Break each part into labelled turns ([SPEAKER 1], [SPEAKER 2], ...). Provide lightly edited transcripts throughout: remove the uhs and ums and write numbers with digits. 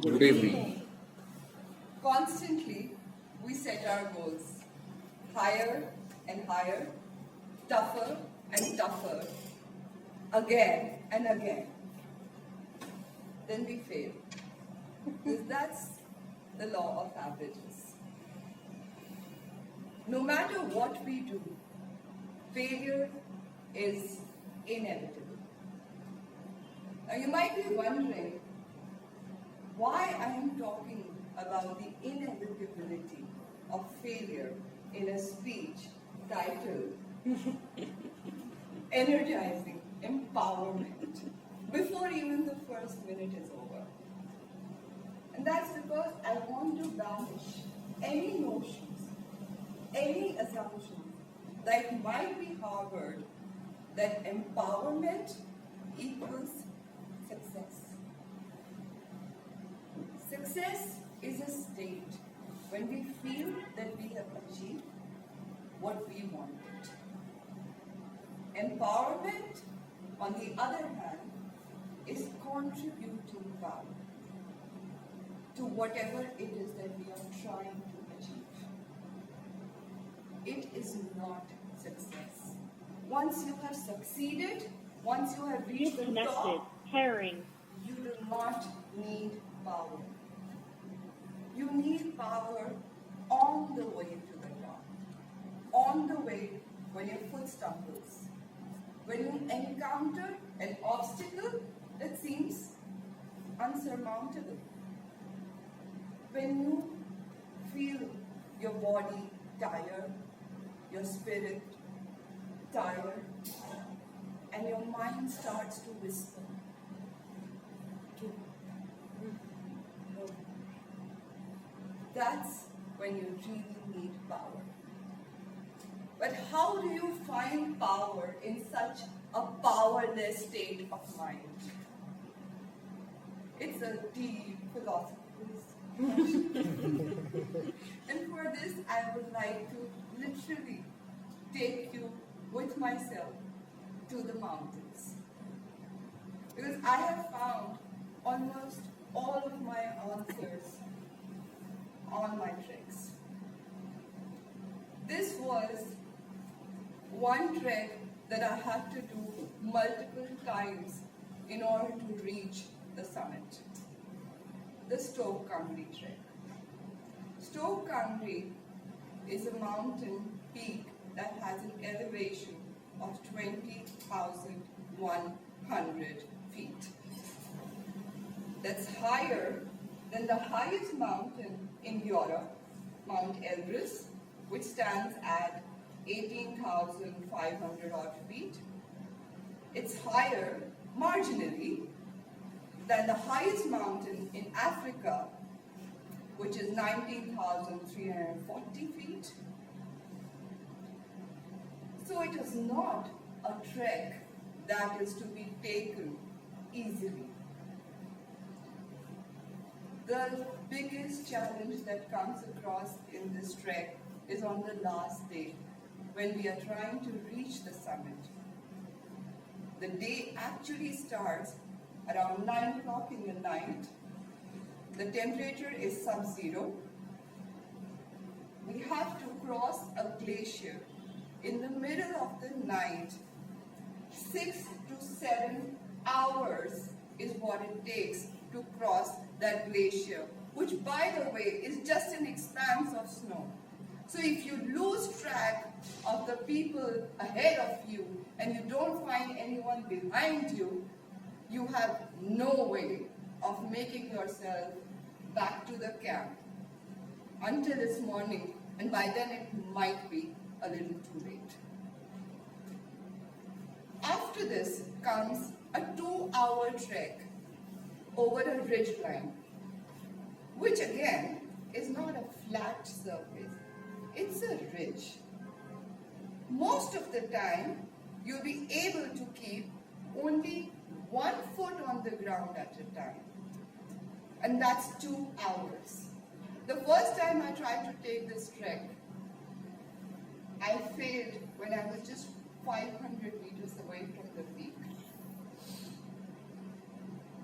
[SPEAKER 1] Good evening.
[SPEAKER 2] Constantly, we set our goals higher and higher, tougher and tougher, again and again. Then we fail. Because that's the law of averages. No matter what we do, failure is inevitable. Now you might be wondering why I am talking about the inevitability of failure in a speech titled Energizing Empowerment before even the first minute is over. And that's because I want to banish any notions, any assumptions that might be harbored that empowerment equals success. Success is a state when we feel that we have achieved what we wanted. Empowerment, on the other hand, is contributing power to whatever it is that we are trying to achieve. It is not success. Once you have succeeded, once you have reached the top,
[SPEAKER 3] Pairing.
[SPEAKER 2] you do not need power. You need power on the way to the top, on the way when your foot stumbles, when you encounter an obstacle that seems unsurmountable, when you feel your body tired, your spirit tired, and your mind starts to whisper, no. That's when you really need power. But how do you find power in such a powerless state of mind? It's a deep philosophical question. And for this, I would like to literally take you with myself to the mountains. Because I have found almost all of my answers on my treks. This was one trek that I had to do multiple times in order to reach the summit, the Stoke Country trek. Stoke Country is a mountain peak that has an elevation of 20,100 feet. That's higher than the highest mountain in Europe, Mount Elbrus, which stands at 18,500 odd feet. It's higher, marginally, than the highest mountain in Africa, which is 19,340 feet. So it is not a trek that is to be taken easily. The biggest challenge that comes across in this trek is on the last day, when we are trying to reach the summit. The day actually starts around 9 o'clock in the night. The temperature is sub-zero. We have to cross a glacier in the middle of the night. 6 to 7 hours is what it takes to cross that glacier, which, by the way, is just an expanse of snow. So if you lose track of the people ahead of you and you don't find anyone behind you, you have no way of making yourself back to the camp until this morning, and by then it might be a little too late. After this comes a 2-hour trek over a ridge line, which again is not a flat surface, it's a ridge. Most of the time, you'll be able to keep only 1 foot on the ground at a time. And that's 2 hours. The first time I tried to take this trek, I failed when I was just 500 meters away from the peak.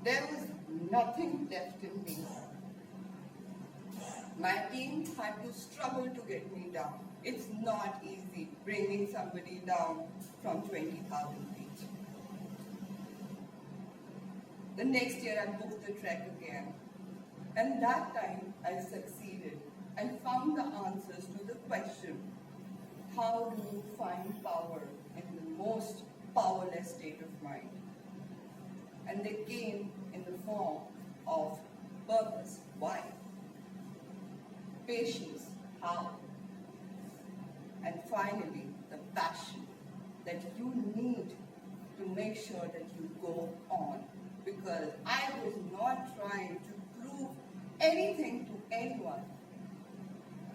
[SPEAKER 2] There was nothing left in me. My team had to struggle to get me down. It's not easy bringing somebody down from 20,000 feet. The next year I booked the trek again. And that time I succeeded. I found the answers to the question, how do you find power in the most powerless state of mind? And they came in the form of purpose. Why? Patience. How? And finally, the passion that you need to make sure that you go on. Because I was not trying to prove anything to anyone.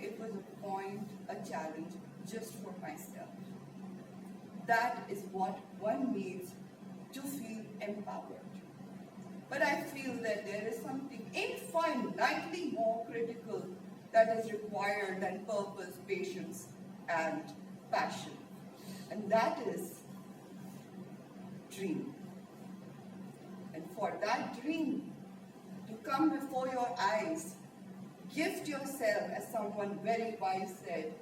[SPEAKER 2] It was a point, a challenge just for myself. That is what one needs to feel empowered. But I feel that there is something infinitely more critical that is required than purpose, patience, and passion. And that is dream. And for that dream to come before your eyes, gift yourself, as someone very wise said,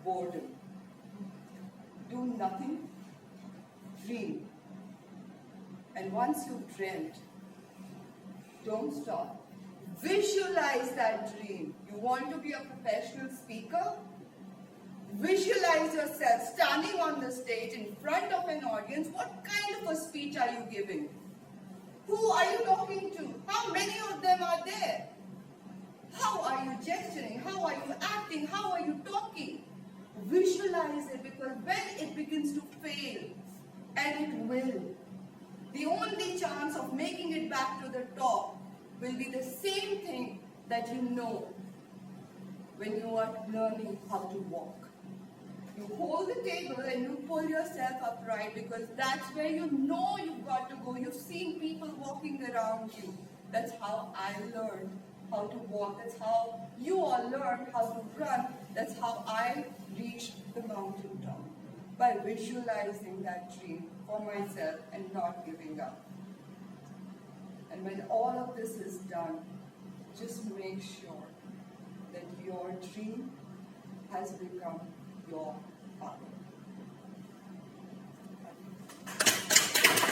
[SPEAKER 2] boredom. Do nothing, dream. And once you've dreamt, don't stop. Visualize that dream. You want to be a professional speaker? Visualize yourself standing on the stage in front of an audience. What kind of a speech are you giving? Who are you talking to? How many of them are there? How are you gesturing? How are you acting? How are you talking? Visualize it, because when it begins to fail, and it will, the only chance of making it back to the top will be the same thing that you know when you are learning how to walk. You hold the table and you pull yourself upright, because that's where you know you've got to go. You've seen people walking around you. That's how I learned how to walk. That's how you all learned how to run. That's how I reached the mountaintop, by visualizing that dream for myself and not giving up. And when all of this is done, just make sure that your dream has become your power.